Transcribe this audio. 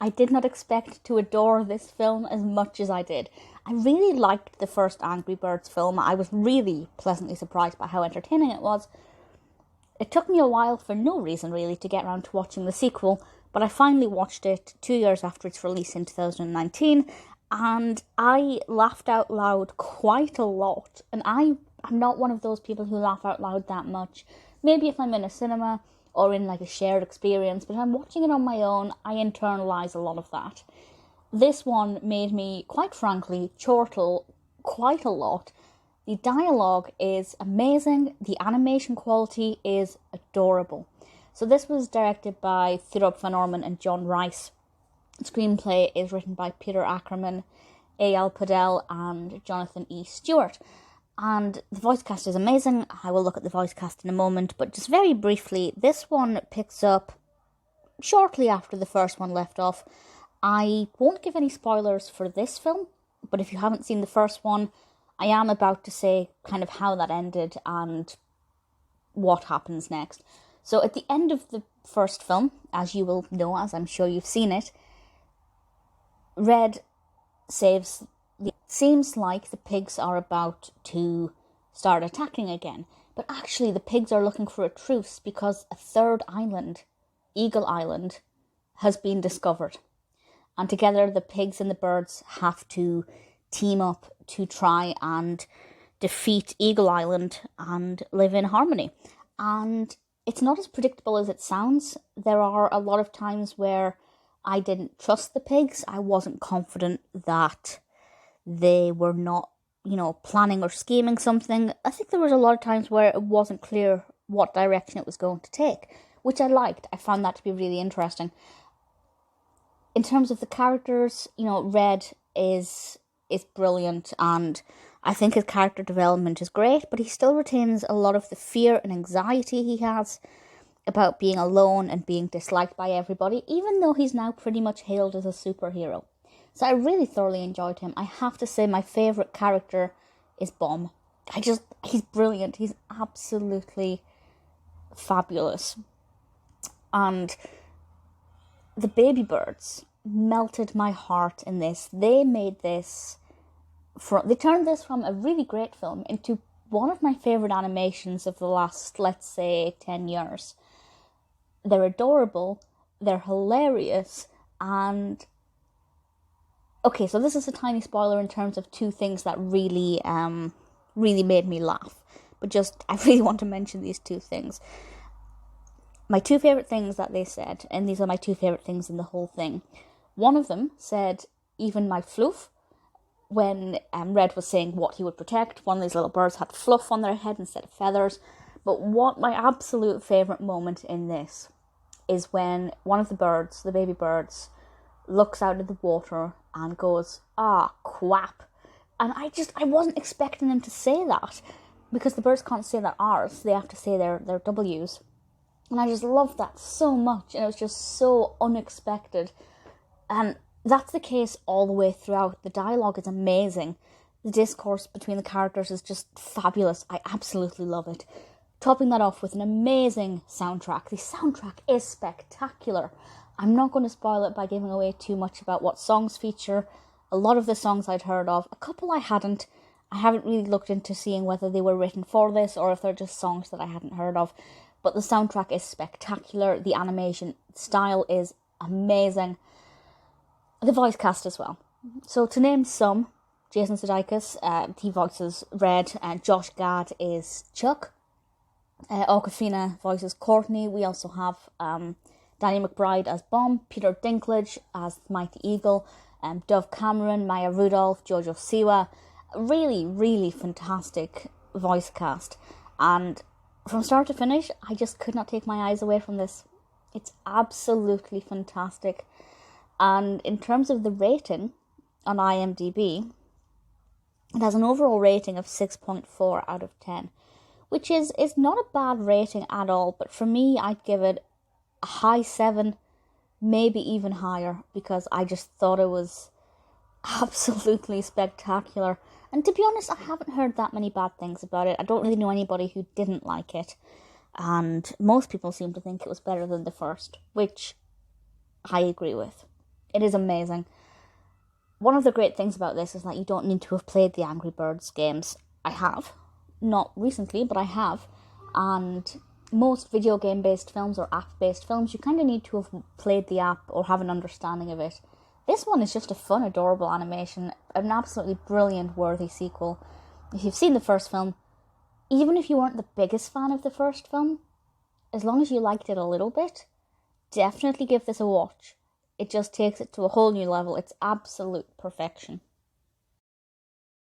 I did not expect to adore this film as much as I did. I really liked the first Angry Birds film. I was really pleasantly surprised by how entertaining it was. It took me a while for no reason really to get around to watching the sequel, but I finally watched it 2 years after its release in 2019, and I laughed out loud quite a lot. And I'm not one of those people who laugh out loud that much. Maybe if I'm in a cinema or in like a shared experience, but if I'm watching it on my own, I internalise a lot of that. This one made me, quite frankly, chortle quite a lot. The dialogue is amazing. The animation quality is adorable. So this was directed by Rudolph Van Orman and John Rice. The screenplay is written by Peter Ackerman, A.L. Padell and Jonathan E. Stewart. And the voice cast is amazing. I will look at the voice cast in a moment, but just very briefly, this one picks up shortly after the first one left off. I won't give any spoilers for this film, but if you haven't seen the first one, I am about to say kind of how that ended and what happens next. So at the end of the first film, as you will know, as I'm sure you've seen it, Red saves. Seems like the pigs are about to start attacking again, but actually the pigs are looking for a truce because a third island, Eagle Island, has been discovered. And together the pigs and the birds have to team up to try and defeat Eagle Island and live in harmony. And it's not as predictable as it sounds. There are a lot of times where I didn't trust the pigs. I wasn't confident that they were not, planning or scheming something. I think there was a lot of times where it wasn't clear what direction it was going to take, which I liked. I found that to be really interesting. In terms of the characters, Red is brilliant, and I think his character development is great, but he still retains a lot of the fear and anxiety he has about being alone and being disliked by everybody, even though he's now pretty much hailed as a superhero. So I really thoroughly enjoyed him. I have to say my favourite character is Bomb. He's brilliant. He's absolutely fabulous. And the baby birds melted my heart in this. They made this, they turned this from a really great film into one of my favourite animations of the last, let's say, 10 years. They're adorable, they're hilarious, and okay, so this is a tiny spoiler in terms of two things that really made me laugh. But I really want to mention these two things. My two favourite things that they said, and these are my two favourite things in the whole thing. One of them said, even my fluff, when Red was saying what he would protect. One of these little birds had fluff on their head instead of feathers. But what my absolute favourite moment in this is when one of the birds, the baby birds, looks out of the water and goes, quap. And I wasn't expecting them to say that, because the birds can't say their R's, they have to say their W's. And I just loved that so much, and it was just so unexpected. And that's the case all the way throughout. The dialogue is amazing. The discourse between the characters is just fabulous. I absolutely love it. Topping that off with an amazing soundtrack. The soundtrack is spectacular. I'm not going to spoil it by giving away too much about what songs feature. A lot of the songs I'd heard of, a couple I hadn't. I haven't really looked into seeing whether they were written for this or if they're just songs that I hadn't heard of. But the soundtrack is spectacular. The animation style is amazing. The voice cast as well. So to name some, Jason Sudeikis, he voices Red, and Josh Gad is Chuck. Awkwafina voices Courtney. We also have Danny McBride as Bomb, Peter Dinklage as Mighty Eagle, Dove Cameron, Maya Rudolph, JoJo Siwa. Really, really fantastic voice cast. And from start to finish, I just could not take my eyes away from this. It's absolutely fantastic. And in terms of the rating on IMDb, it has an overall rating of 6.4 out of 10, which is not a bad rating at all. But for me, I'd give it a high 7, maybe even higher, because I just thought it was absolutely spectacular. And to be honest, I haven't heard that many bad things about it. I don't really know anybody who didn't like it. And most people seem to think it was better than the first, which I agree with. It is amazing. One of the great things about this is that you don't need to have played the Angry Birds games. I have. Not recently, but I have. And most video game-based films or app-based films, you kind of need to have played the app or have an understanding of it. This one is just a fun, adorable animation, an absolutely brilliant, worthy sequel. If you've seen the first film, even if you weren't the biggest fan of the first film, as long as you liked it a little bit, definitely give this a watch. It just takes it to a whole new level. It's absolute perfection.